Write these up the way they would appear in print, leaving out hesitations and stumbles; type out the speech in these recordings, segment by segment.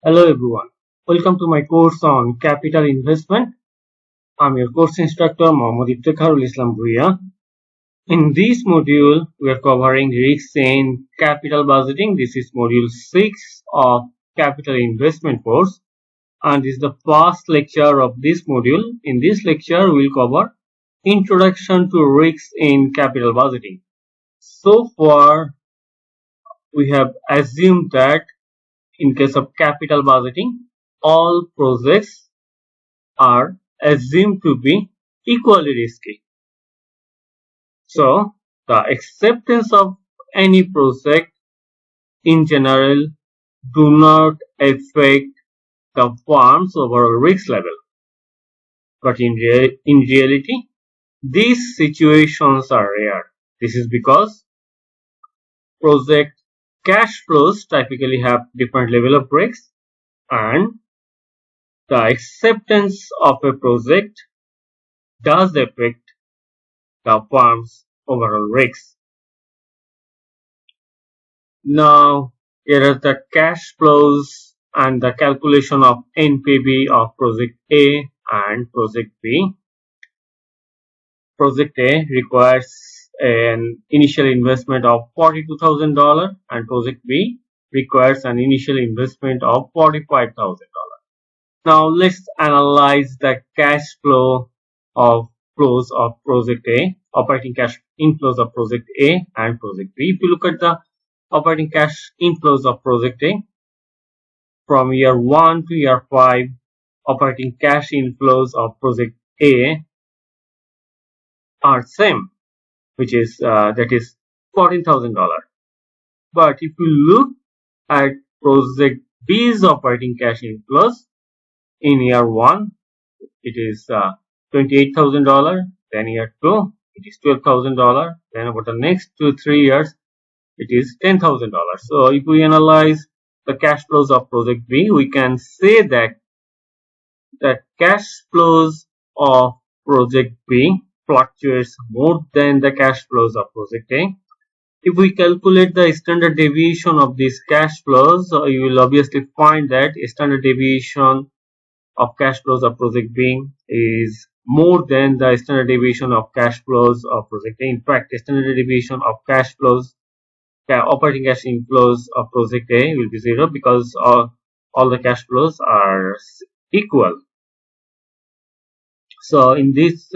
Hello everyone, welcome to my course on capital investment. I'm your course instructor Mohammad Iftikharul Islam Bhuiya. In this module, we are covering risks in capital budgeting. This is module 6 of capital investment course and this is the first lecture of this module. In this lecture, we will cover introduction to risks in capital budgeting. So far, we have assumed that in case of capital budgeting, all projects are assumed to be equally risky. So, the acceptance of any project in general do not affect the firm's overall risk level. But in reality, these situations are rare. This is because project cash flows typically have different level of risks and the acceptance of a project does affect the firm's overall risks. Now, here are the cash flows and the calculation of NPV of project A and project B. Project A requires an initial investment of $42,000 and project B requires an initial investment of $45,000. Now let's analyze the cash flows of project A, operating cash inflows of project A and project B. If you look at the operating cash inflows of project A, from year 1 to year 5, operating cash inflows of project A are same, which is that is $14,000. But if you look at project B's operating cash inflows, in year 1 it is $28,000, then year 2 it is $12,000, then over the next 2-3 years it is $10,000. So if we analyze the cash flows of project B, we can say that the cash flows of project B fluctuates more than the cash flows of project A. If we calculate the standard deviation of these cash flows, you will obviously find that standard deviation of cash flows of project B is more than the standard deviation of cash flows of project A. In fact, standard deviation of cash flows, operating cash inflows of project A will be 0 because all the cash flows are equal. So in this,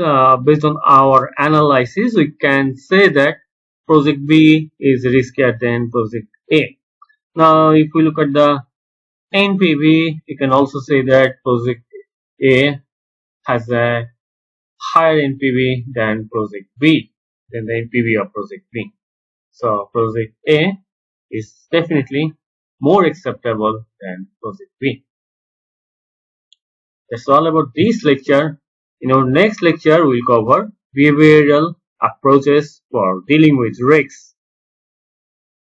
based on our analysis, we can say that project B is riskier than project A. Now, if we look at the NPV, you can also say that project A has a higher NPV than project B, than the NPV of project B. So project A is definitely more acceptable than project B. That's all about this lecture. In our next lecture, we'll cover behavioral approaches for dealing with risks.